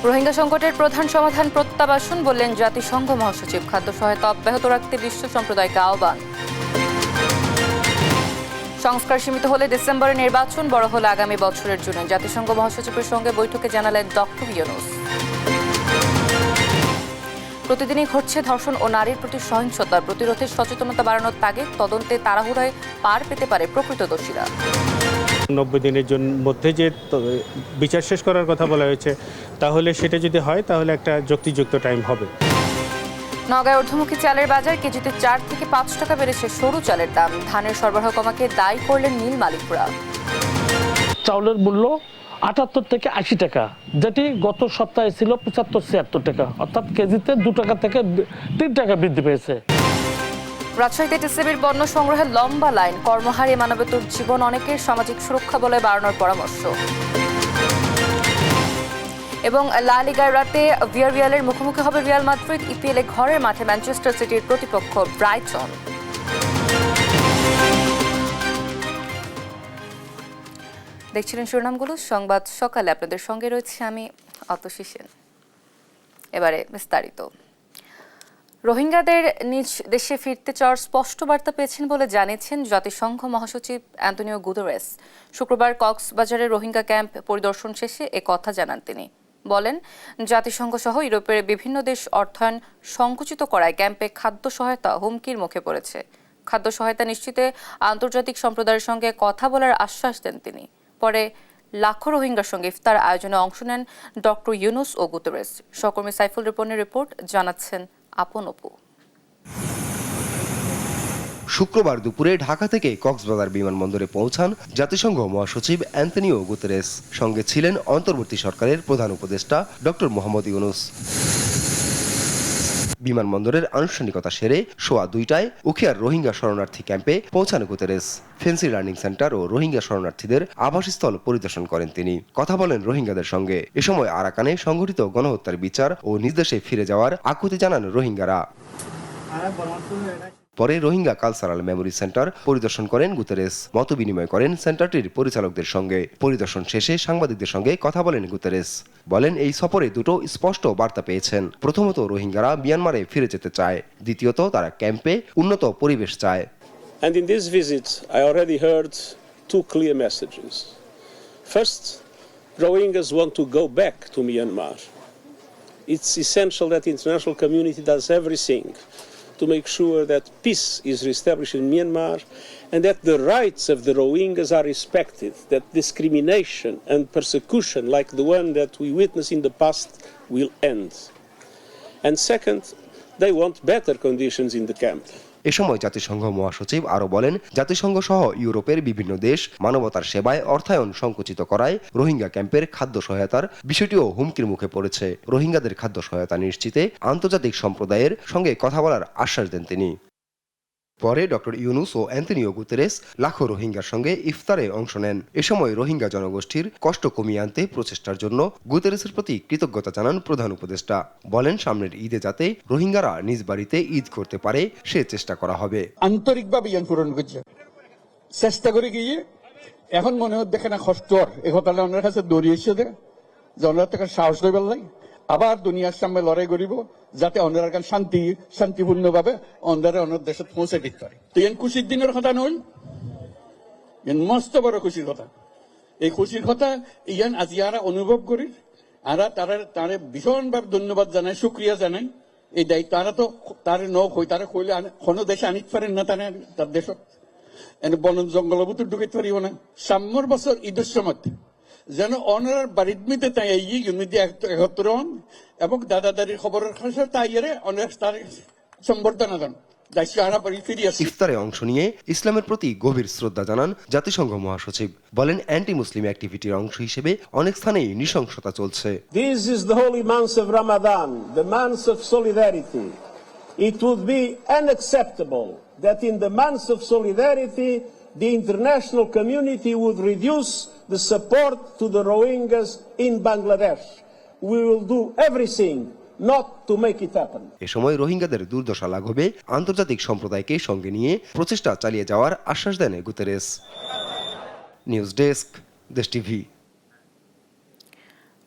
রোহিঙ্গা সংকটের প্রধান সমাধান প্রত্যাবাসন বললেন জাতিসংঘ মহাসচিব। খাদ্য সহায়তা অব্যাহত রাখতে বিশ্ব সম্প্রদায়কে আহ্বান। সংস্কার সীমিত হলে ডিসেম্বরে নির্বাচন, বড় হলে আগামী বছরের জুনে। জাতিসংঘ মহাসচিবের সঙ্গে বৈঠকে জানালেন ডক্টর ইউনুস। প্রতিদিনই ঘটছে ধর্ষণ ও নারীর প্রতি সহিংসতা। প্রতিরোধের সচেতনতা বাড়ানোর তাগিদ। তদন্তে তাড়াহুড়ায় পার পেতে পারে প্রকৃত দোষীরা। 90 দিনের মধ্যে যে বিচার শেষ করার কথা বলা হয়েছে, তাহলে সেটা যদি হয় তাহলে একটা যুক্তিযুক্ত টাইম হবে। নওগাঁয় ঊর্ধ্বমুখী চালের বাজার, কেজিতে 4 থেকে 5 টাকা বেড়েছে সরু চালের দাম। ধানের সরবরাহ কমাকে দায়ী করলেন মিল মালিকরা। চাউলের মূল্য 78 থেকে 80 টাকা, যেটি গত সপ্তাহে ছিল 75-76 টাকা, অর্থাৎ কেজিতে 2 টাকা থেকে 3 টাকা বৃদ্ধি পেয়েছে। রাজশাহীতে টিসিবির পণ্য সংগ্রহের লম্বা লাইন। কর্মহারে মানবেতর জীবন অনেকের। সামাজিক সুরক্ষা বলে বাড়ানোর পরামর্শ। এবং লা লিগার রাতে ভিয়ারিয়ালের মুখোমুখি হবে রিয়াল মাদ্রিদ। ইপিএলে ঘরের মাঠে ম্যানচেস্টার সিটির প্রতিপক্ষ ব্রাইটন। দেখছিলেন শিরোনামগুলো। সংবাদ সকালে আপনাদের সঙ্গে রয়েছে আমি অতসী সেন। এবারে বিস্তারিত। রোহিঙ্গাদের নিজ দেশে ফিরতে চাওয়ার স্পষ্ট বার্তা পেয়েছেন বলে জানিয়েছেন জাতিসংঘ মহাসচিব অ্যান্তোনিও গুতেরেস। শুক্রবার কক্সবাজারের রোহিঙ্গা ক্যাম্প পরিদর্শন শেষে কথা জানান তিনি। বলেন, জাতিসংঘ সহ ইউরোপের বিভিন্ন দেশ অর্থায়ন সংকুচিত করায় ক্যাম্পে খাদ্য সহায়তা হুমকির মুখে পড়েছে। খাদ্য সহায়তা নিশ্চিতে আন্তর্জাতিক সম্প্রদায়ের সঙ্গে কথা বলার আশ্বাস দেন তিনি। পরে লাখো রোহিঙ্গার সঙ্গে ইফতার আয়োজনে অংশ নেন ডক্টর ইউনুস ও গুতেরেস। সহকর্মী সাইফুল রিপনের রিপোর্ট, জানাচ্ছেন আপন অপু। শুক্রবার দুপুরে ঢাকা থেকে কক্সবাজার বিমানবন্দরে পৌঁছান জাতিসংঘ মহাসচিব অ্যান্তোনিও গুতেরেস। সঙ্গে ছিলেন অন্তর্বর্তী সরকারের প্রধান উপদেষ্টা ডক্টর মোহাম্মদ ইউনুস। বিমানবন্দরের আনুষ্ঠানিকতা সেরে সোয়া 2টায় উখিয়ার রোহিঙ্গা শরণার্থী ক্যাম্পে পৌঁছান গুতেরেস। ফেন্সি লার্নিং সেন্টার ও রোহিঙ্গা শরণার্থীদের আবাসস্থল পরিদর্শন করেন তিনি। কথা বলেন রোহিঙ্গাদের সঙ্গে। এ সময় আরাকানে সংঘটিত গণহত্যার বিচার ও নিজ দেশে ফিরে যাওয়ার আকুতি জানান রোহিঙ্গারা। পরে রোহিঙ্গা কালচারাল মেমোরি সেন্টার পরিদর্শন করেন গুতেরেস। মত বিনিময় করেন সেন্টারটির পরিচালকদের সঙ্গে। পরিদর্শন শেষে সাংবাদিকদের সঙ্গে কথা বলেন গুতেরেস। বলেন, এই সফরে দুটো স্পষ্ট বার্তা পেয়েছেন। প্রথমত, রোহিঙ্গারা মিয়ানমারে ফিরে যেতে চায়। দ্বিতীয়ত, তারা ক্যাম্পে উন্নত পরিবেশ চায়। And in this visit, I already heard two clear messages. First, Rohingyas want to go back to Myanmar. It's essential that the international community does everything to make sure that peace is reestablished in Myanmar and that the rights of the Rohingyas are respected, that discrimination and persecution like the one that we witnessed in the past will end. And second, they want better conditions in the camp. এ সময় জাতিসংঘ মহাসচিব আরও বলেন, জাতিসংঘ সহ ইউরোপের বিভিন্ন দেশ মানবতার সেবায় অর্থায়ন সংকুচিত করায় রোহিঙ্গা ক্যাম্পের খাদ্য সহায়তার বিষয়টিও হুমকির মুখে পড়েছে। রোহিঙ্গাদের খাদ্য সহায়তা নিশ্চিতে আন্তর্জাতিক সম্প্রদায়ের সঙ্গে কথা বলার আশ্বাস দেন তিনি। পরে ডক্টর ইউনুস ও অ্যান্তোনিও গুতেরেস লাখো রোহিঙ্গার সঙ্গে ইফতারে অংশ নেন। এ সময় রোহিঙ্গা জনগোষ্ঠীর কষ্ট কমিয়ে আনতে প্রচেষ্টার জন্য গুতেরেসের প্রতি কৃতজ্ঞতা জানান প্রধান উপদেষ্টা। বলেন, সামনের ঈদে যাতে রোহিঙ্গারা নিজ বাড়িতে ঈদ করতে পারে সে চেষ্টা করা হবে। আন্তরিকভাবে ইয়ান পূরণ করছে, চেষ্টা করে গিয়ে এখন মনে হচ্ছে দেখে না কষ্ট এ কথাটা ওনার কাছে দৌড়িয়েছে যে ওনার থেকে সাহস হয়ে পেলাই আবার দুনিয়ার সামনে লড়াই করিব যাতে অন্যরা শান্তিপূর্ণভাবে অন্যের দেশে পৌঁছে দিতে পারে। তো এন খুশির দিনের কথা নয়, এন মস্ত বড় খুশির কথা। এই খুশির কথা ইয়ান আজি আরা অনুভব করি। আরা তারা ভীষণভাবে ধন্যবাদ জানাই, শুক্রিয়া জানাই। এই দায়িত্ব তারা তো তারে নই তারা কইলে কোনো দেশে আনিতে পারেন না, তার দেশত এনে বন জঙ্গলের ভিতর ঢুকাইতে পারিব না। সামনের বছর ঈদের সময় যেন অনার বাড়ির মিতে তাই ইউনিটি একত্র হন এবং দাদা দাদির খবরের কাছে তাই অনেক তার সম্বর্ধনা দেন। ইফতারে অংশ নিয়ে ইসলামের প্রতি গভীর শ্রদ্ধা জানান জাতিসংঘ মহাসচিব। বলেন, অ্যান্টি মুসলিম অ্যাক্টিভিটির অংশ হিসেবে অনেক স্থানেই নৃশংসতা চলছে। This is the holy month of Ramadan, the month of solidarity. It would be unacceptable that in the month of solidarity the international community would reduce the support to the Rohingyas in Bangladesh. We will do everything not to make it happen. এ সময় রোহিঙ্গাদের দুর্দশা লাঘবে আন্তর্জাতিক সম্প্রদায়কে সঙ্গে নিয়ে প্রচেষ্টা চালিয়ে যাওয়ার আশ্বাস দেন গুতেরেস। নিউজ ডেস্ক, দেশ টিভি।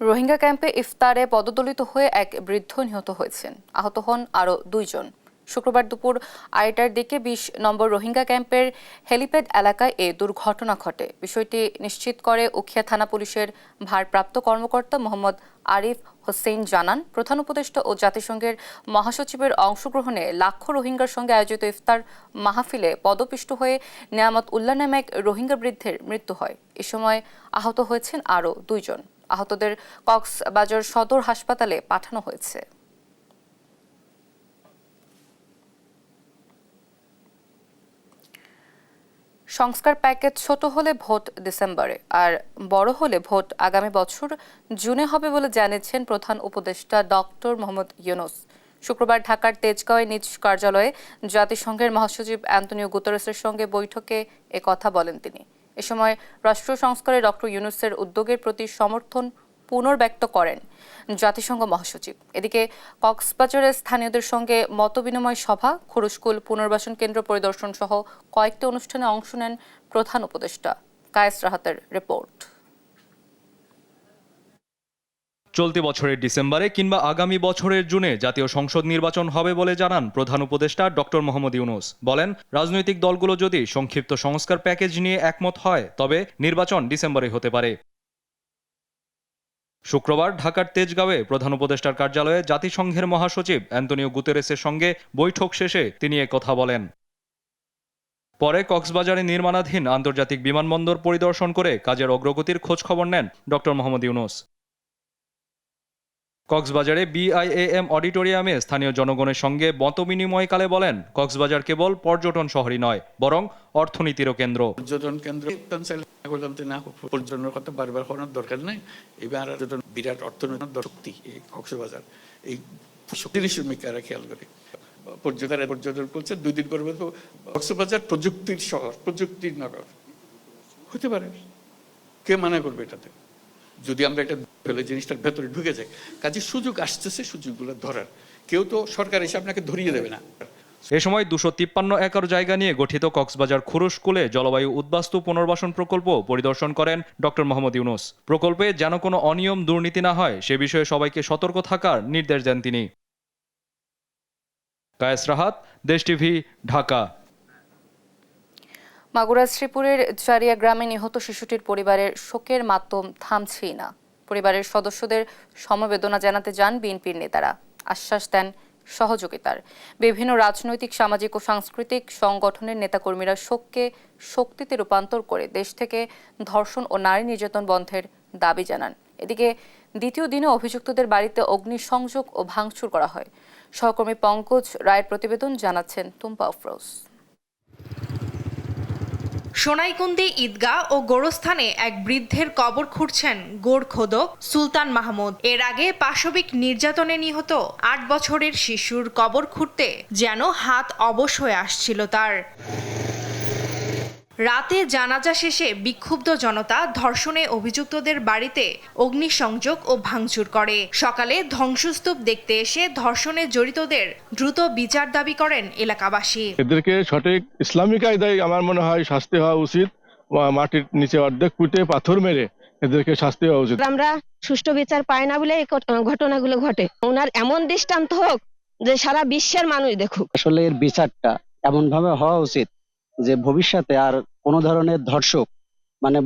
রোহিঙ্গা ক্যাম্পে ইফতারে পদদলিত হয়ে এক বৃদ্ধ নিহত হয়েছেন। আহত হন আরও 2 জন। শুক্রবার দুপুর 2টার দিকে 20 নম্বর রোহিঙ্গা ক্যাম্পের হেলিপ্যাড এলাকায় এ দুর্ঘটনা ঘটে। বিষয়টি নিশ্চিত করে উখিয়া থানা পুলিশের ভারপ্রাপ্ত কর্মকর্তা মোহাম্মদ আরিফ হোসেন জানান, প্রধান উপদেষ্টা ও জাতিসংঘের মহাসচিবের অংশগ্রহণে লাখো রোহিঙ্গার সঙ্গে আয়োজিত ইফতার মাহফিলে পদপিষ্ট হয়ে নেয়ামত উল্লাহ নামে এক রোহিঙ্গা বৃদ্ধের মৃত্যু হয়। এ সময় আহত হয়েছেন আরও 2 জন। আহতদের কক্সবাজার সদর হাসপাতালে পাঠানো হয়েছে। সংস্কার প্যাকেজ ছোট হলে ভোট ডিসেম্বরে আর বড় হলে ভোট আগামী বছর জুনে হবে বলে জানিয়েছেন প্রধান উপদেষ্টা ডক্টর মোহাম্মদ ইউনূস। শুক্রবার ঢাকার তেজগাঁওয়ে নিজ কার্যালয়ে জাতিসংঘের মহাসচিব অ্যান্তনিও গুতেরেসের সঙ্গে বৈঠকে কথা বলেন তিনি। এ সময় রাষ্ট্র সংস্কারে ডক্টর ইউনূসের উদ্যোগের প্রতি সমর্থন পুনর্ব্যক্ত করেন জাতিসংঘ মহাসচিব। এদিকে কক্সবাজারের স্থানীয়দের সঙ্গে মতবিনিময় সভা, খরুশকুল পুনর্বাসন কেন্দ্র পরিদর্শন সহ কয়েকটি অনুষ্ঠানে অংশ নেন প্রধান উপদেষ্টা। কায়েস রাহাতের রিপোর্ট। চলতি বছরের ডিসেম্বরে কিংবা আগামী বছরের জুনে জাতীয় সংসদ নির্বাচন হবে বলে জানান প্রধান উপদেষ্টা ডক্টর মোহাম্মদ ইউনূস। বলেন, রাজনৈতিক দলগুলো যদি সংক্ষিপ্ত সংস্কার প্যাকেজ নিয়ে একমত হয় তবে নির্বাচন ডিসেম্বরে হতে পারে। শুক্রবার ঢাকার তেজগাঁওয়ে প্রধান উপদেষ্টার কার্যালয়ে জাতিসংঘের মহাসচিব অ্যান্তনিও গুতেরেসের সঙ্গে বৈঠক শেষে তিনি কথা বলেন। পরে কক্সবাজারে নির্মাণাধীন আন্তর্জাতিক বিমানবন্দর পরিদর্শন করে কাজের অগ্রগতির খোঁজ খবর নেন ডক্টর মোহাম্মদ ইউনূস। কক্সবাজারে বিআইএএম অডিটোরিয়ামে স্থানীয় জনগণের সঙ্গে মতবিনিময়কালে বলেন, কক্সবাজার কেবল পর্যটন শহরই নয়, বরং অর্থনীতিরও কেন্দ্র। পর্যটন কেন্দ্র পর্যটনের কথা বারবার করার দরকার নাই। এবার বিরাট অর্থনৈতিক শক্তি এই কক্সবাজার, এই জিনিস শ্রমিকরা খেয়াল করে পর্যটন বলছে 2 দিন করবে। কক্সবাজার প্রযুক্তির শহর, প্রযুক্তির নগর হতে পারে, কে মানা করবে এটাতে? যদি আমরা একটা ফেলে জিনিসটার ভেতরে ঢুকে যাই, কাজে সুযোগ আসতেছে, সুযোগগুলো ধরার কেউ তো সরকার এসে আপনাকে ধরিয়ে দেবে না। এ সময় 253 একর জায়গা নিয়ে গঠিত কক্সবাজার খরুশকুলে জলবায়ু উদ্বাস্তু পুনর্বাসন প্রকল্প পরিদর্শন করেন ডক্টর মোহাম্মদ ইউনূস। প্রকল্পে যেন কোনো অনিয়ম দুর্নীতি না হয় সে বিষয়ে সবাইকে সতর্ক থাকার নির্দেশ দেন তিনি। কায়েস রাহাত, দেশ টিভি, ঢাকা। মাগুরা শ্রীপুরের জারিয়া গ্রামে নিহত শিশুটির পরিবারের শোকের মাতম থামছেই না। পরিবারের সদস্যদের সমবেদনা জানাতে যান বিএনপির নেতারা, আশ্বাস দেন সহযোগিতার। বিভিন্ন রাজনৈতিক, সামাজিক ও সাংস্কৃতিক সংগঠনের নেতাকর্মীরা শোককে শক্তিতে রূপান্তর করে দেশ থেকে ধর্ষণ ও নারী নির্যাতন বন্ধের দাবি জানান। এদিকে দ্বিতীয় দিনে অভিযুক্তদের বাড়িতে অগ্নিসংযোগ ও ভাঙচুর করা হয়। সহকর্মী পঙ্কজ রায়ের প্রতিবেদন, জানাচ্ছেন টুম্পা আফরোজ। সোনাইকুন্দি ঈদগাহ ও গোরস্থানে এক বৃদ্ধের কবর খুঁড়ছেন গোরখোদক সুলতান মাহমুদ। এর আগে পাশবিক নির্যাতনে নিহত 8 বছরের শিশুর কবর খুঁড়তে যেন হাত অবশ হয়ে আসছিল তার। রাতে জানাজা শেষে বিক্ষুব্ধ জনতা ধর্ষণে অভিযুক্তদের বাড়িতে অগ্নিসংযোগ ও ভাঙচুর করে। সকালে ধ্বংসস্তূপ দেখতে এসে ধর্ষণে জড়িতদের দ্রুত বিচার দাবি করেন এলাকাবাসী। এদেরকে সঠিক ইসলামিক কায়দায় আমার মনে হয় শাস্তি হওয়া উচিত। মাটির নিচে অর্ধেক পুঁতে পাথর মেরে এদেরকে শাস্তি হওয়া উচিত। আমরা সুষ্ঠু বিচার পাই না বলে এই ঘটনাগুলো ঘটে। ওনার এমন দৃষ্টান্ত হোক যে সারা বিশ্বের মানুষ দেখুক। আসলে এর বিচারটা এমন ভাবে হওয়া উচিত যে ভবিষ্যতে আর কোনো ধরনের ধর্ষক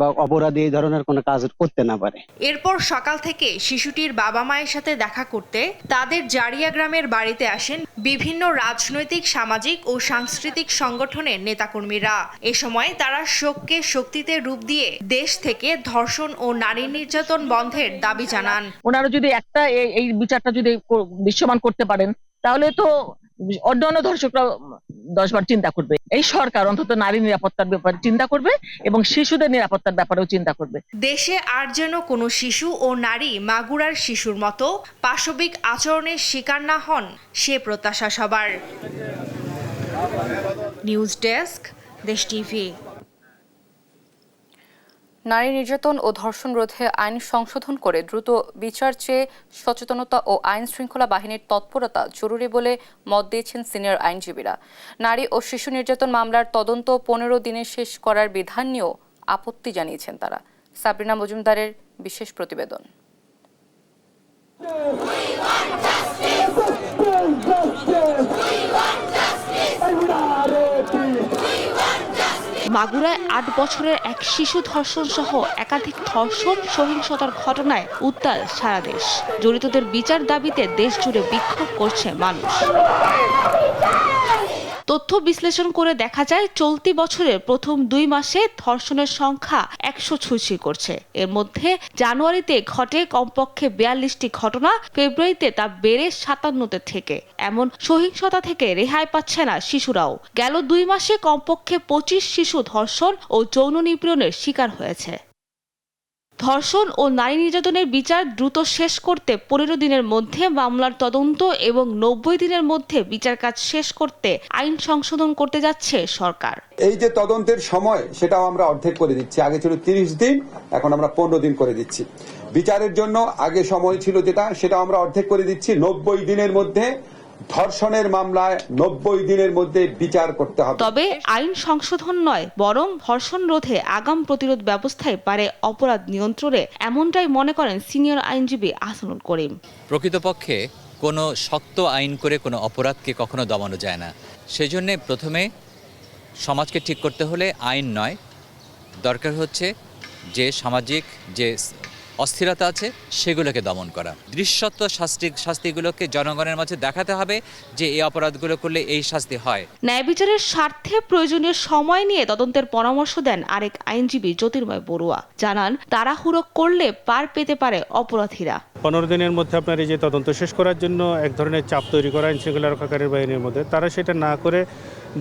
বা অপরাধী এই ধরনের কোনো কাজ করতে না পারে। এরপর সকাল থেকে শিশুটির বাবা মায়ের সাথে দেখা করতে তাদের জারিয়া গ্রামের বাড়িতে আসেন বিভিন্ন রাজনৈতিক, সামাজিক ও সাংস্কৃতিক সংগঠনের নেতাকর্মীরা। এ সময় তারা শোককে শক্তিতে রূপ দিয়ে দেশ থেকে ধর্ষণ ও নারী নির্যাতন বন্ধের দাবি জানান। ওনারা যদি একটা এই বিচারটা যদি দৃশ্যমান করতে পারেন তাহলে তো অন্যান্য ধর্ষকরা 10 বার চিন্তা করবে। এই সরকার অন্তত নারী নিরাপত্তার ব্যাপারে চিন্তা করবে এবং শিশুদের নিরাপত্তার ব্যাপারেও চিন্তা করবে। দেশে আর যেন কোনো শিশু ও নারী মাগুরার শিশুর মতো পাশবিক আচরণের শিকার না হন, সে প্রত্যাশা সবার। নিউজ ডেস্ক, দেশ টিভি। নারী নির্যাতন ও ধর্ষণ রোধে আইন সংশোধন করে দ্রুত বিচার চেয়ে সচেতনতা ও আইন শৃঙ্খলা বাহিনীর তৎপরতা জরুরি বলে মত দিয়েছেন সিনিয়র আইনজীবীরা। নারী ও শিশু নির্যাতন মামলার তদন্ত 15 দিনে শেষ করার বিধান নিয়েও আপত্তি জানিয়েছেন তারা। সাবরিনা মজুমদারের বিশেষ প্রতিবেদন। মাগুরায় ৮ বছরের এক শিশু ধর্ষণ সহ একাধিক ধর্ষণ সহিংসতার ঘটনায় উত্তাল সারা দেশ। জড়িতদের বিচার দাবিতে দেশ জুড়ে বিক্ষোভ করছে মানুষ। তথ্য বিশ্লেষণ করে দেখা যায় চলতি বছরের প্রথম ২ মাসে ধর্ষণের সংখ্যা ১০০ করছে। এর মধ্যে জানুয়ারিতে ঘটে কমপক্ষে ৪২টি ঘটনা, ফেব্রুয়ারিতে তা বেড়ে ৫৭তে থেকে। এমন সহিংসতা থেকে রেহাই পাচ্ছে না শিশুরাও। গেল ২ মাসে কমপক্ষে ২৫ শিশু ধর্ষণ ও যৌন নিপীড়নের শিকার হয়েছে। ধর্ষণ ও নারী নির্যাতনের বিচার দ্রুত শেষ করতে ১৫ দিনের মধ্যে মামলার তদন্ত এবং ৯০ দিনের মধ্যে বিচার কাজ শেষ করতে আইন সংশোধন করতে যাচ্ছে সরকার। এই যে তদন্তের সময় সেটাও আমরা অর্ধেক করে দিচ্ছি। আগে ছিল ৩০ দিন, এখন আমরা ১৫ দিন করে দিচ্ছি। বিচারের জন্য আগে সময় ছিল সেটা আমরা অর্ধেক করে দিচ্ছি। ৯০ দিনের মধ্যে ধর্ষণের মামলায় ৯০ দিনের মধ্যে বিচার করতে হবে। তবে আইন সংশোধন নয়, বরং ধর্ষণ রোধে আগাম প্রতিরোধ ব্যবস্থায় পারে অপরাধ নিয়ন্ত্রণে, এমনটাই মনে করেন সিনিয়র আইনজীবী আহসানুল করিম। প্রকৃতপক্ষে কোনো শক্ত আইন করে কোনো অপরাধকে কখনো দমানো যায় না। সেজন্য প্রথমে সমাজকে ঠিক করতে হলে আইন নয়, দরকার হচ্ছে যে সামাজিক যে অস্থিরতা আছে সেগুলোকে দমন করা। দৃশ্যত শাস্তিগুলোকে জনগণের মাঝে দেখাতে হবে যে এই অপরাধগুলো করলে এই শাস্তি হয়। ন্যায় বিচারের স্বার্থে প্রয়োজনীয় সময় নিয়ে তদন্তের পরামর্শ দেন আরেক আইনজীবী জ্যোতির্ময় বড়ুয়া। জানান, তাড়াহুড়ো করলে পার পেতে পারে অপরাধীরা। ১৫ দিনের মধ্যে আপনার এই যে তদন্ত শেষ করার জন্য এক ধরনের চাপ তৈরি করা আইনশৃঙ্খলা রক্ষাকারী বাহিনীর মধ্যে, তারা সেটা না করে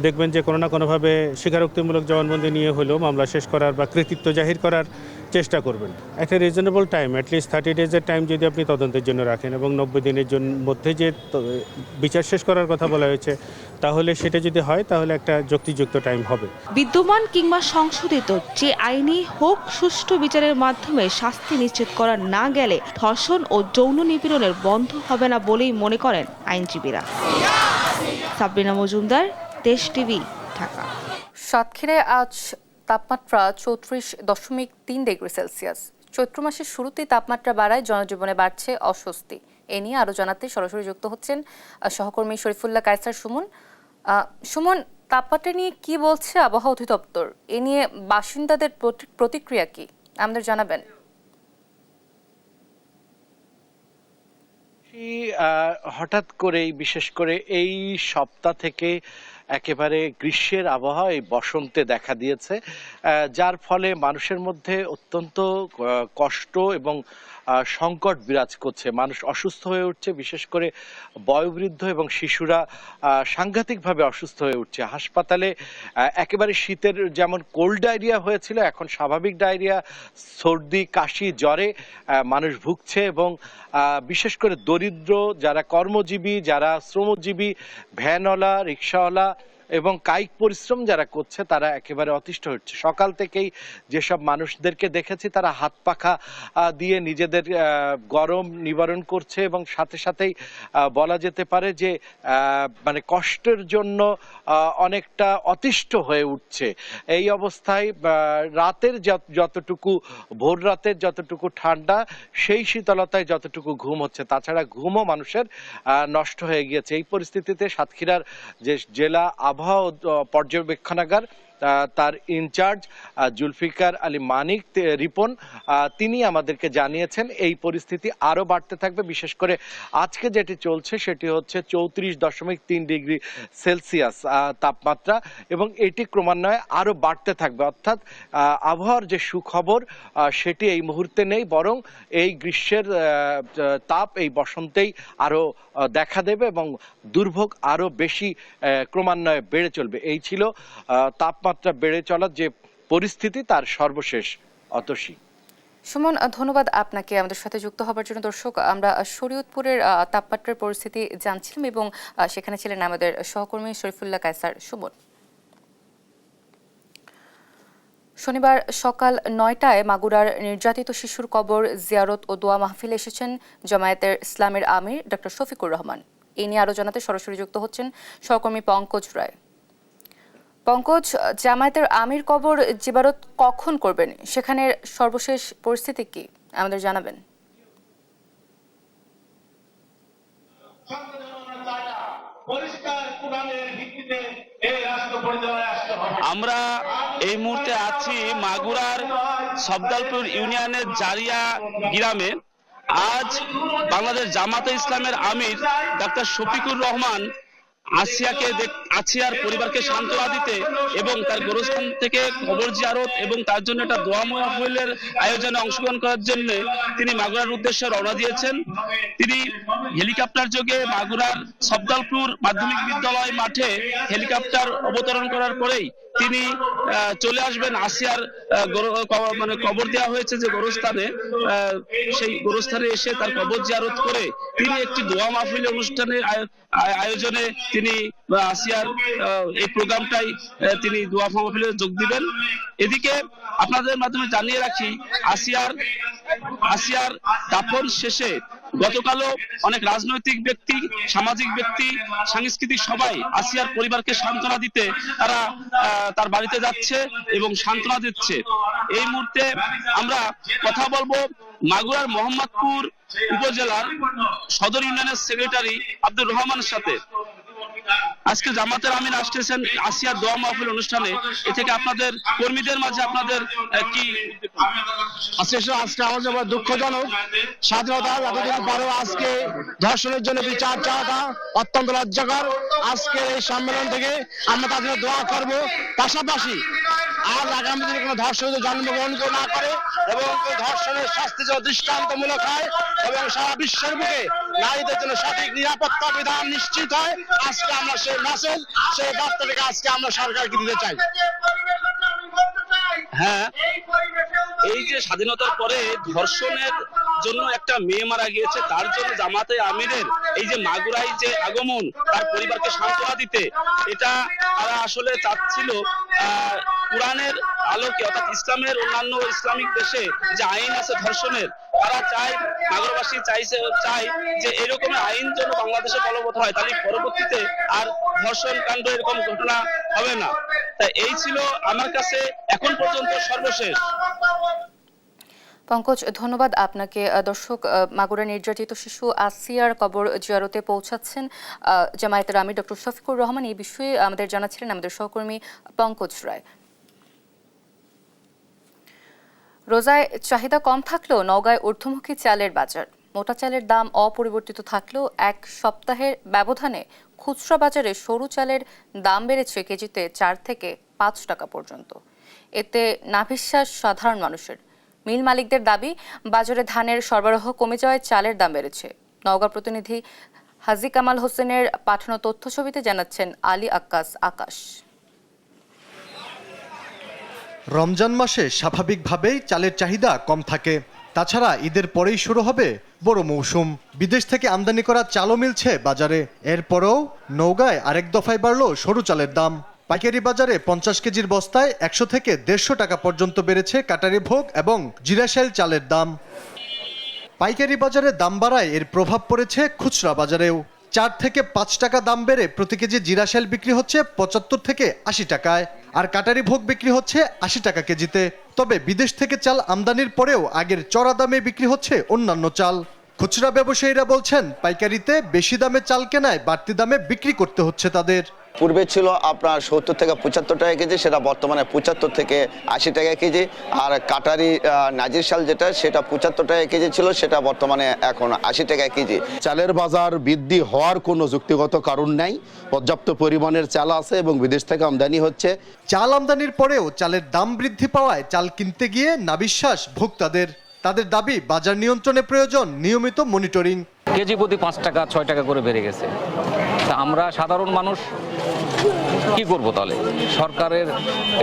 দেখবেন যে কোনো না কোনোভাবে স্বীকারোক্তিমূলক জবানবন্দি নিয়ে হলেও মামলা শেষ করার বা কৃতিত্ব জাহির করার চেষ্টা করবেন। একটা রিজনেবল টাইম, অ্যাটলিস্ট 30 ডেজের টাইম যদি আপনি তদন্তের জন্য রাখেন এবং ৯০ দিনের মধ্যে যে বিচার শেষ করার কথা বলা হয়েছে, তাহলে সেটা যদি হয় তাহলে একটা যুক্তিযুক্ত টাইম হবে। বিদ্যমান কিংবা সংশোধিত যে আইনই হোক, সুষ্ঠু বিচারের মাধ্যমে শাস্তি নিশ্চিত করা না গেলে ধর্ষণ ও যৌন নিপীড়নের বন্ধ হবে না বলেই মনে করেন আইনজীবীরা। সাবরিনা মজুমদার, দেশ টিভি, ঢাকা। সাতক্ষীরায় আজ তাপমাত্রা ৩৪.৩ ডিগ্রি সেলসিয়াস। চৈত্র মাসের শুরুতেই তাপমাত্রা বাড়ায় জনজীবনে বাড়ছে অস্বস্তি। এ নিয়ে আরও জানাতে সরাসরি যুক্ত হচ্ছেন সহকর্মী শরীফুল্লাহ কায়সার সুমন। সুমন, তাপমাত্রা নিয়ে কি বলছে আবহাওয়া অধিদপ্তর? এ নিয়ে বাসিন্দাদের প্রতিক্রিয়া কি আমাদের জানাবেন? হঠাৎ করেই, বিশেষ করে এই সপ্তাহ থেকে একেবারে গ্রীষ্মের আবহাওয়া এই বসন্তে দেখা দিয়েছে, যার ফলে মানুষের মধ্যে অত্যন্ত কষ্ট এবং সংকট বিরাজ করছে। মানুষ অসুস্থ হয়ে উঠছে, বিশেষ করে বয়োবৃদ্ধ এবং শিশুরা সাংঘাতিকভাবে অসুস্থ হয়ে উঠছে। হাসপাতালে একেবারে শীতের যেমন কোল্ড ডায়রিয়া হয়েছিল, এখন স্বাভাবিক ডায়রিয়া, সর্দি, কাশি, জ্বরে মানুষ ভুগছে এবং বিশেষ করে দরিদ্র যারা কর্মজীবী, যারা শ্রমজীবী, ভ্যানওয়ালা, রিক্সাওয়ালা এবং কায়িক পরিশ্রম যারা করছে তারা একেবারে অতিষ্ঠ হচ্ছে। সকাল থেকেই যেসব মানুষদেরকে দেখেছি তারা হাত পাখা দিয়ে নিজেদের গরম নিবারণ করছে এবং সাথে সাথেই বলা যেতে পারে যে মানে কষ্টের জন্য অনেকটা অতিষ্ঠ হয়ে উঠছে। এই অবস্থায় রাতের যতটুকু ভোর রাতের যতটুকু ঠান্ডা, সেই শীতলতায় যতটুকু ঘুম হচ্ছে, তাছাড়া ঘুমও মানুষের নষ্ট হয়ে গিয়েছে। এই পরিস্থিতিতে সাতক্ষীরার যে জেলা আবহাওয়া পর্যবেক্ষণাগার, তার ইনচার্জ জুলফিকার আলী মানিক রিপন, তিনি আমাদেরকে জানিয়েছেন এই পরিস্থিতি আরো বাড়তে থাকবে। বিশেষ করে আজকে যেটি চলছে সেটি হচ্ছে 34.3 ডিগ্রি সেলসিয়াস তাপমাত্রা এবং এটি ক্রমান্বয়ে আরো বাড়তে থাকবে। অর্থাৎ আবহাওয়ার যে সুখবর সেটি এই মুহূর্তে নেই, বরং এই গ্রীষ্মের তাপ এই বসন্তেই আরো দেখা দেবে এবং দুর্ভোগ আরো বেশি ক্রমান্বয়ে বেড়ে চলবে। এই ছিল তাপমাত্রা বেড়ে চলার যে পরিস্থিতি, তার সর্বশেষ অতসী। সুমন, ধন্যবাদ আপনাকে আমাদের সাথে যুক্ত হবার জন্য। দর্শক, আমরা শরীয়তপুরের তাপমাত্রার পরিস্থিতি জানছিলাম এবং সেখানে ছিলেন আমাদের সহকর্মী শরীফুল্লাহ কায়সার সুমন। শনিবার সকাল ৯টায় মাগুরার নির্যাতিত শিশুর কবর জিয়ারত ও দোয়া মাহফিলে এসেছেন জামায়াতের ইসলামের আমির ডক্টর শফিকুর রহমান। এই নিয়ে আরও জানাতে সরাসরি যুক্ত হচ্ছেন সহকর্মী পঙ্কজ রায়। পঙ্কজ, জামায়াতের আমির কবর জিয়ারত কখন করবেন, সেখানের সর্বশেষ পরিস্থিতি কি আমাদের জানাবেন? আমরা এই মুহূর্তে আছি মাগুরার সবদালপুর ইউনিয়নের জারিয়া গ্রামে। আজ বাংলাদেশ জামাতে ইসলামের আমির ডাক্তার শফিকুর রহমান আসিয়ার পরিবারকে সান্ত্বনা দিতে এবং তার গোরস্থান থেকে কবর জিয়ারত এবং তার জন্য একটা দোয়া মাহফিলের আয়োজনে অংশগ্রহণ করার জন্য তিনি মাগুরার উদ্দেশ্যে রওনা দিয়েছেন। তিনি হেলিকপ্টার যোগে মাগুরার সবদালপুর মাধ্যমিক বিদ্যালয় মাঠে হেলিকপ্টার অবতরণ করার পরেই তিনি চলে আসবেন আসিয়ার মানে কবর দেওয়া হয়েছে যে গোরস্থানে, সেই গোরস্থানে এসে তার কবর জিয়ারত করে তিনি একটি দোয়া মাহফিলের অনুষ্ঠানের আয়োজনে তিনি আসিয়ার এই প্রোগ্রামটাই তিনি দোয়া মাহফিলে যোগ দিবেন। এদিকে আপনাদের মাধ্যমে জানিয়ে রাখি, আসিয়ার দাফন শেষে গতকালও অনেক রাজনৈতিক ব্যক্তি, সামাজিক ব্যক্তি, সাংস্কৃতিক সবাই আসিয়ার পরিবারকে সান্ত্বনা দিতে তারা তার বাড়িতে যাচ্ছে এবং সান্ত্বনা দিচ্ছে। এই মুহূর্তে আমরা কথা বলবো মাগুরার মোহাম্মদপুর উপজেলার সদর ইউনিয়নের সেক্রেটারি আব্দুর রহমানের সাথে। আজকে জামাতের আমির আসতেছেন আসিয়ার দোয়া মাহফিল অনুষ্ঠানে, এ থেকে আপনাদের কর্মীদের মাঝে আপনাদের কি আজকে আমার দুঃখজনক। স্বাধীনতা এতদিন পরেও আজকে ধর্ষণের জন্য বিচার চাওয়াটা অত্যন্ত লজ্জাকর। আজকের এই সম্মেলন থেকে আমরা তাদের দোয়া করব, পাশাপাশি আর আগামী দিনে কোনো ধর্ষণ জন্মগ্রহণ না করে এবং ধর্ষণের শাস্তি যেন দৃষ্টান্তমূলক হয় এবং সারা বিশ্বের বুকে নারীদের জন্য সঠিক নিরাপত্তা বিধান নিশ্চিত হয়। আজকে আমরা সেই মেসেজ, সেই বার্তাটাকে আজকে আমরা সরকারকে দিতে চাই। হ্যাঁ, এই যে স্বাধীনতার পরে ধর্ষণের জন্য একটা মেয়ে মারা গিয়েছে, তার জন্য জামাতে আমিরের এই যে মাগুরায় যে আগমন, তার পরিবারকে সান্ত্বনা দিতে, এটা তারা আসলে চাচ্ছিল কোরআনের আলোকে, অর্থাৎ ইসলামের অন্যান্য ইসলামিক দেশে যে আইন আছে ধর্ষণের, তারা চায়, নাগরবাসী চায় যে এরকম আইন যেন বাংলাদেশে বলবৎ হয়, তাহলে পরবর্তীতে আর ধর্ষণ কাণ্ড এরকম ঘটনা হবে না। তাই এই ছিল আমার কাছে এখন পর্যন্ত সর্বশেষ। পঙ্কজ, ধন্যবাদ আপনাকে। দর্শক, মাগুরা নির্যাতিত শিশু আসিয়ার কবর জিয়ারতে পৌঁছাচ্ছেন জামায়াতের আমির ডক্টর শফিকুর রহমান। এই বিষয়ে আমাদের জানাচ্ছিলেন আমাদের সহকর্মী পঙ্কজ রায়। রোজায় চাহিদা কম থাকলেও নওগাঁয় ঊর্ধ্বমুখী চালের বাজার। মোটা চালের দাম অপরিবর্তিত থাকলেও এক সপ্তাহের ব্যবধানে খুচরা বাজারে সরু চালের দাম বেড়েছে কেজিতে 4 থেকে 5 টাকা পর্যন্ত। এতে নাভিশ্বাস সাধারণ মানুষের। মিল মালিকদের দাবি, বাজারে ধানের সরবরাহ কমে যাওয়ায় চালের দাম বেড়েছে। নওগাঁ প্রতিনিধি হাজি কামাল হোসেনের পাঠানো তথ্য ছবিতে জানাচ্ছেন আলী আকাশ। রমজান মাসে স্বাভাবিকভাবেই চালের চাহিদা কম থাকে। তাছাড়া ঈদের পরেই শুরু হবে বড় মৌসুম। বিদেশ থেকে আমদানি করা চালও মিলছে বাজারে। এরপরেও নওগাঁয় আরেক দফায় বাড়ল সরু চালের দাম। পাইকারি বাজারে 50 কেজির বস্তায় 100 থেকে 150 টাকা পর্যন্ত বেড়েছে কাটারি ভোগ এবং জিরাশাইল চালের দাম। পাইকারি বাজারে দাম বাড়ায় এর প্রভাব পড়েছে খুচরা বাজারেও। 4 থেকে 5 টাকা দাম বেড়ে প্রতি কেজি জিরাশাইল বিক্রি হচ্ছে 75 থেকে 80 টাকায়, আর কাটারি ভোগ বিক্রি হচ্ছে 80 টাকা কেজিতে। তবে বিদেশ থেকে চাল আমদানির পরেও আগের চড়া দামে বিক্রি হচ্ছে অন্যান্য চাল। খুচরা ব্যবসায়ীরা বলছেন, পাইকারিতে বেশি দামে চাল কেনায় বাড়তি দামে বিক্রি করতে হচ্ছে তাদের। পূর্বে ছিল আপনার 70 থেকে 75 টাকা কেজি, সেটা বর্তমানে 75 থেকে 80 টাকা কেজি। আর কাটারি নাজির শাল যেটা, সেটা 75 টাকা কেজি ছিল, সেটা বর্তমানে এখন 80 টাকা কেজি। চালের বাজার বৃদ্ধি হওয়ার কোনো যুক্তিগত কারণ নাই। পর্যাপ্ত পরিমাণের চাল আছে এবং বিদেশ থেকে আমদানি হচ্ছে। চাল আমদানির পরেও চালের দাম বৃদ্ধি পাওয়ায় চাল কিনতে গিয়ে নাবিশ্বাস ভোক্তাদের। তাদের দাবি, বাজার নিয়ন্ত্রণে প্রয়োজন নিয়মিত মনিটরিং। কেজি প্রতি 5 টাকা 6 টাকা করে বেড়ে গেছে। তা আমরা সাধারণ মানুষ কি করব? তাহলে সরকারের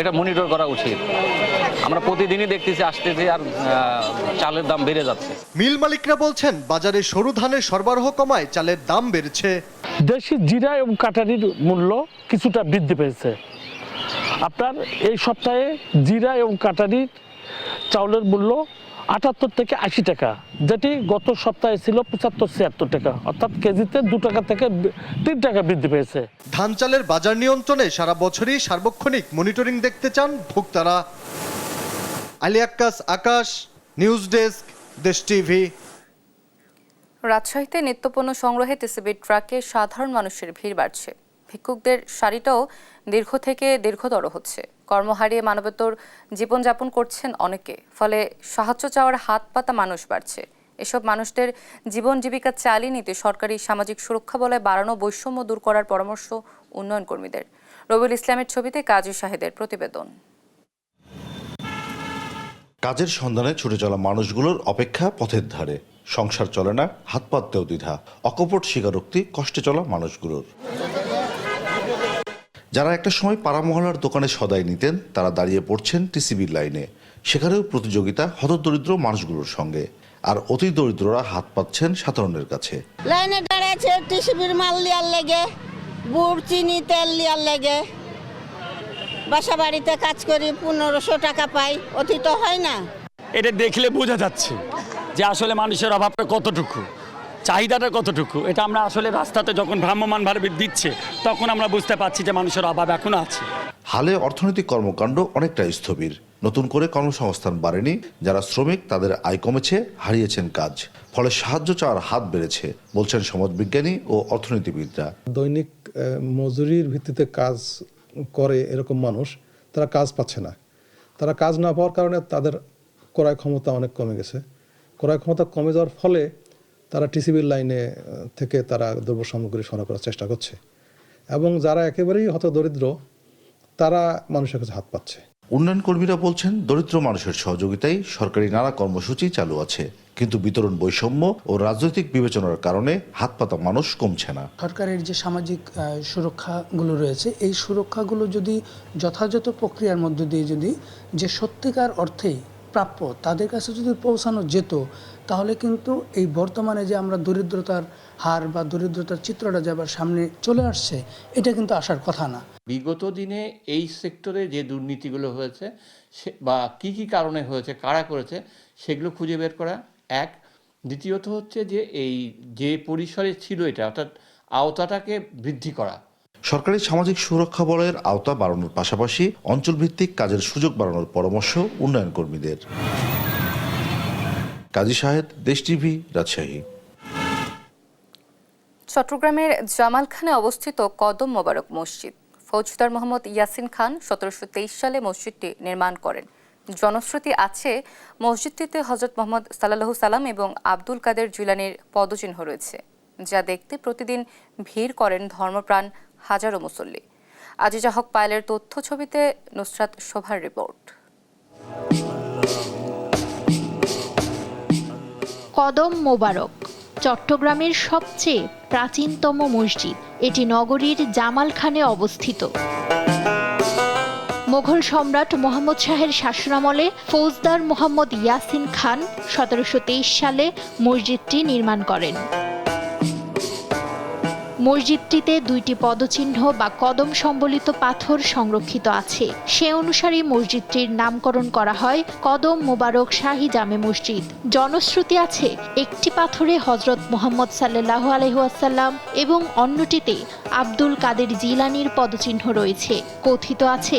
এটা মনিটর করা উচিত। আমরা প্রতিদিনই দেখতেছি, আসতেছি, আর চালের দাম বেড়ে যাচ্ছে। মিল মালিকরা বলছেন, বাজারে সরু ধানের সরবরাহ কমায় চালের দাম বেড়েছে। দেশি জিরা এবং কাটারির মূল্য কিছুটা বৃদ্ধি পেয়েছে। আপনার এই সপ্তাহে জিরা এবং কাটারির চাউলের মূল্য 78 থেকে 80 টাকা, যেটি গত সপ্তাহে ছিল 75-76 টাকা, অর্থাৎ কেজিতে 2 টাকা থেকে 3 টাকা বৃদ্ধি পেয়েছে। ধান চালের বাজার নিয়ন্ত্রণে সারা বছরই সার্বক্ষণিক মনিটরিং দেখতে চান ভোক্তারা। আলী আকাশ, নিউজ ডেস্ক, দেশ টিভি। রাজশাহীতে নিত্যপণ্য সংগ্রহে টিসিবির ট্রাকে সাধারণ মানুষের ভিড় বাড়ছে। ভিক্ষুকদের সারিটাও দীর্ঘ থেকে দীর্ঘতর হচ্ছে। কর্ম হারিয়ে মানবেতর জীবনযাপন করছেন অনেকে, ফলে সাহায্য চাওয়ার হাত পাতা মানুষ বাড়ছে। এসব মানুষদের জীবন জীবিকা চালিয়ে নিতে সরকারি সামাজিক সুরক্ষা বলয় বাড়ানো, বৈষম্য দূর করার পরামর্শ উন্নয়ন কর্মীদের। রবিউল ইসলামের ছবিতে কাজী শাহেদের প্রতিবেদন। কাজের সন্ধানে ছুটে চলা মানুষগুলোর অপেক্ষা পথের ধারে। সংসার চলে না, হাত পাততেও দ্বিধা। অকপট স্বীকারোক্তি কষ্টে চলা মানুষগুলোর। যারা একটা সময় পাড়া মহল্লার দোকানে সদাই নিতেন, তারা দাঁড়িয়ে পড়ছেন টিসিবির লাইনে। সেখানেও প্রতিযোগিতা হতদরিদ্র মানুষগুলোর সঙ্গে, আর অতি দরিদ্ররা হাত পাচ্ছেন সাধারণের কাছে। লাইনে দাঁড়িয়েছে টিসিবির মাল লিয়ার লেগে, গুড় চিনি তেল লিয়ার লেগে। বাসা বাড়িতে কাজ করি, 1500 টাকা পাই, অতি তো হয় না। এটা দেখলে বোঝা যাচ্ছে যে আসলে মানুষের অভাবটা কতটুকু, চাহিদাটা কতটুকু। এটা আমরা আসলে রাস্তাতে যখন ভ্রাম্যমাণ ভাবে দিচ্ছে, তখন আমরা বুঝতে পারছি যে মানুষের অভাব এখনো আছে। হালে অর্থনৈতিক কর্মকাণ্ড অনেকটা স্থবির। নতুন করে কর্মসংস্থান বাড়েনি। যারা শ্রমিক, তাদের আয় কমেছে, হারিয়েছেন কাজ। ফলে সাহায্য চাওয়ার হাত বেড়েছে, বলছেন সমাজবিজ্ঞানী ও অর্থনীতিবিদরা। দৈনিক মজুরির ভিত্তিতে কাজ করে এরকম মানুষ, তারা কাজ পাচ্ছে না। তারা কাজ না পাওয়ার কারণে তাদের ক্রয় ক্ষমতা অনেক কমে গেছে। ক্রয় ক্ষমতা কমে যাওয়ার ফলে তারা টিসিবির লাইনে থেকে তারা দ্রব্য সামগ্রী সরবরাহ করার চেষ্টা করছে, এবং যারা একেবারেই হতদরিদ্র তারা মানুষের কাছে হাত পাচ্ছে। উন্নয়ন কর্মীরা বলছেন, দরিদ্র মানুষের সহযোগিতায় সরকারি নানা কর্মসূচি চালু আছে, কিন্তু বিতরণ বৈষম্য ও রাজনৈতিক বিবেচনার কারণে হাত পাতা মানুষ কমছে না। সরকারের যে সামাজিক সুরক্ষাগুলো রয়েছে, এই সুরক্ষাগুলো যদি যথাযথ প্রক্রিয়ার মধ্য দিয়ে যদি যে সত্যিকার অর্থেই প্রাপ্য তাদের কাছে যদি পৌঁছানো যেত, তাহলে কিন্তু এই বর্তমানে যে আমরা দরিদ্রতার হার বা দরিদ্রতার চিত্রটা যে আবার সামনে চলে আসছে, এটা কিন্তু আসার কথা না। বিগত দিনে এই সেক্টরে যে দুর্নীতিগুলো হয়েছে বা কি কি কারণে হয়েছে, কারা করেছে, সেগুলো খুঁজে বের করা এক। দ্বিতীয়ত হচ্ছে যে এই যে পরিসরে ছিল এটা, অর্থাৎ আওতাটাকে বৃদ্ধি করা। সরকারি সামাজিক সুরক্ষা বলয়ের আওতা বাড়ানোর পাশাপাশি অঞ্চলভিত্তিক কাজের সুযোগ বাড়ানোর পরামর্শ উন্নয়ন কর্মীদের। কাজী শাহেদ, দেশ টিভি, রাজশাহী। চট্টগ্রামের জামালখানে অবস্থিত কদম মোবারক মসজিদ। ফৌজদার মোহাম্মদ ইয়াসিন খান 1723 সালে মসজিদটি নির্মাণ করেন। জনশ্রুতি আছে, মসজিদটিতে হযরত মুহাম্মদ সাল্লাল্লাহু সাল্লাম এবং আব্দুল কাদের জিলানীর পদচিহ্ন রয়েছে, যা দেখতে প্রতিদিন ভিড় করেন ধর্মপ্রাণ হাজারো মুসল্লি। আজিজা হক পায়েলের তথ্য ছবিতে নুসরাত শোভার রিপোর্ট। কদম মোবারক চট্টগ্রামের সবচেয়ে প্রাচীনতম মসজিদ। এটি নগরীর জামালখানে অবস্থিত। মোগল সম্রাট মোহাম্মদ শাহের শাসনামলে ফৌজদার মোহাম্মদ ইয়াসিন খান 1723 সালে মসজিদটি নির্মাণ করেন। মসজিদটিতে 2টি পদচিহ্ন বা কদম সম্বলিত পাথর সংরক্ষিত আছে। সে অনুসারে মসজিদটির নামকরণ করা হয় কদম মোবারক শাহী জামে মসজিদ। জনশ্রুতি আছে, একটি পাথরে হযরত মুহাম্মদ সাল্লাল্লাহু আলাইহি ওয়াসাল্লাম এবং অন্যটিতে আব্দুল কাদের জিলানীর পদচিহ্ন রয়েছে। কথিত আছে,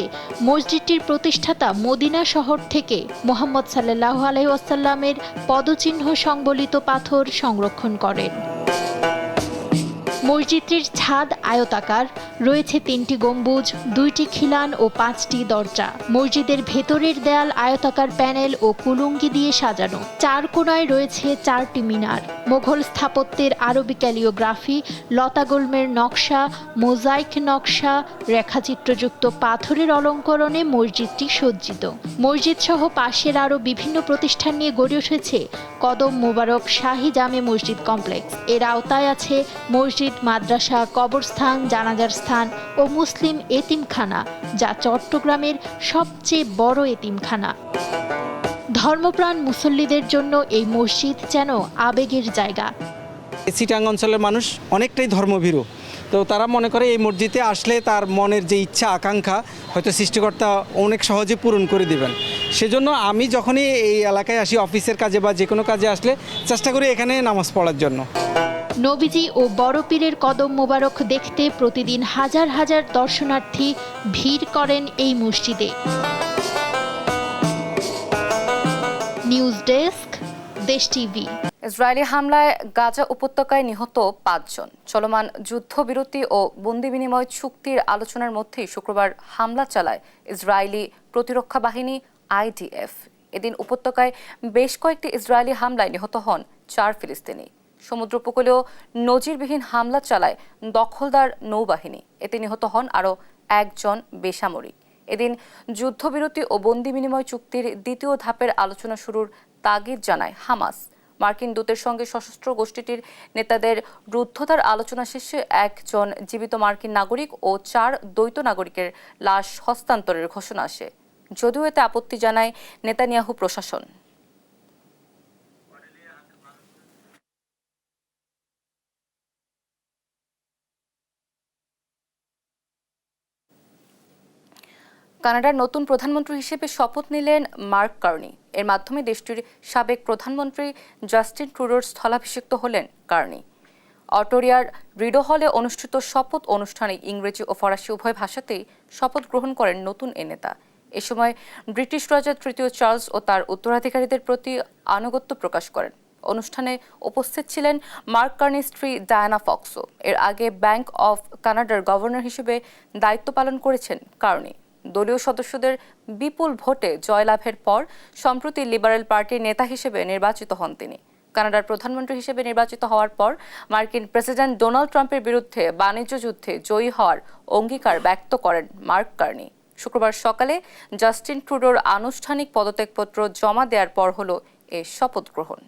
মসজিদটির প্রতিষ্ঠাতা মদিনা শহর থেকে মুহাম্মদ সাল্লাল্লাহু আলাইহি ওয়াসাল্লামের পদচিহ্ন সংবলিত পাথর সংরক্ষণ করেন। মসজিদটির ছাদ আয়তাকার, রয়েছে 3টি গম্বুজ, 2টি খিলান ও 5টি দরজা। মসজিদের ভেতরের দেয়াল আয়তাকার প্যানেল ও কুলুঙ্গি দিয়ে সাজানো। 4 কোণায় রয়েছে 4টি মিনার। মোঘল স্থাপত্যের আরবি ক্যালিওগ্রাফি, লতাগুল্মের নকশা, মোজাইক নকশা, রেখাচিত্রযুক্ত পাথরের অলঙ্করণে মসজিদটি সজ্জিত। মসজিদ সহ পাশের আরও বিভিন্ন প্রতিষ্ঠান নিয়ে গড়ে উঠেছে কদম মোবারক শাহী জামে মসজিদ কমপ্লেক্স। এর আওতায় আছে মসজিদ, মাদ্রাসা, কবরস্থান, জানাজার স্থান ও মুসলিম এতিমখানা, যা চট্টগ্রামের সবচেয়ে বড় এতিমখানা। ধর্মপ্রাণ মুসল্লিদের জন্য এই মসজিদ যেন আবেগের জায়গা। চিটাং অঞ্চলের মানুষ অনেকটাই ধর্মভীরু, তো তারা মনে করে এই মসজিদে আসলে তার মনের যে ইচ্ছা আকাঙ্ক্ষা হয়তো সৃষ্টিকর্তা অনেক সহজে পূরণ করে দেবেন। সেজন্য আমি যখনই এই এলাকায় আসি, অফিসের কাজে বা যে কোনো কাজে আসলে চেষ্টা করি এখানে নামাজ পড়ার জন্য। নবীজি ও বড় পীরের কদম মোবারক দেখতে প্রতিদিন হাজার হাজার দর্শনার্থী ভিড় করেন এই মসজিদে। নিউজ ডেস্ক, দেশ টিভি। ইসরায়েলি হামলায় গাজা উপত্যকায় নিহত 5 জন। চলমান যুদ্ধবিরতি ও বন্দি বিনিময় চুক্তির আলোচনার মধ্যেই শুক্রবার হামলা চালায় ইসরায়েলি প্রতিরক্ষা বাহিনী IDF। এদিন উপত্যকায় বেশ কয়েকটি ইসরায়েলি হামলায় নিহত হন 4 ফিলিস্তিনি। সমুদ্র উপকূলেও নজিরবিহীন হামলা চালায় দখলদার নৌবাহিনী। এতে নিহত হন আরও 1 জন বেসামরিক। এদিন যুদ্ধবিরতি ও বন্দি বিনিময় চুক্তির দ্বিতীয় ধাপের আলোচনা শুরুর তাগিদ জানায় হামাস। মার্কিন দূতের সঙ্গে সশস্ত্র গোষ্ঠীটির নেতাদের রুদ্ধতার আলোচনা শেষে 1 জন জীবিত মার্কিন নাগরিক ও 4 দ্বৈত নাগরিকের লাশ হস্তান্তরের ঘোষণা আসে। যদিও এতে আপত্তি জানায় নেতানিয়াহু প্রশাসন। কানাডার নতুন প্রধানমন্ত্রী হিসেবে শপথ নিলেন মার্ক কার্নি। এর মাধ্যমে দেশটির সাবেক প্রধানমন্ত্রী জাস্টিন ট্রুডোর স্থলাভিষিক্ত হলেন কার্নি। অটোরিয়ার রিডো হলে অনুষ্ঠিত শপথ অনুষ্ঠানে ইংরেজি ও ফরাসি উভয় ভাষাতেই শপথ গ্রহণ করেন নতুন এ নেতা। এ সময় ব্রিটিশ রাজা তৃতীয় চার্লস ও তার উত্তরাধিকারীদের প্রতি আনুগত্য প্রকাশ করেন। অনুষ্ঠানে উপস্থিত ছিলেন মার্ক কার্নির স্ত্রী ডায়ানা ফক্সও। এর আগে ব্যাংক অফ কানাডার গভর্নর হিসেবে দায়িত্ব পালন করেছেন কার্নি। দলীয় সদস্যদের বিপুল ভোটে জয়লাভের পর সম্প্রতি লিবারেল পার্টির নেতা হিসেবে নির্বাচিত হন তিনি। কানাডার প্রধানমন্ত্রী হিসেবে নির্বাচিত হওয়ার পর মার্কিন প্রেসিডেন্ট ডোনাল্ড ট্রাম্পের বিরুদ্ধে বাণিজ্য যুদ্ধে জয়ী হওয়ার অঙ্গীকার ব্যক্ত করেন মার্ক কার্নি। শুক্রবার সকালে জাস্টিন ট্রুডোর আনুষ্ঠানিক পদত্যাগপত্র জমা দেওয়ার পর হলো এ শপথ গ্রহণ।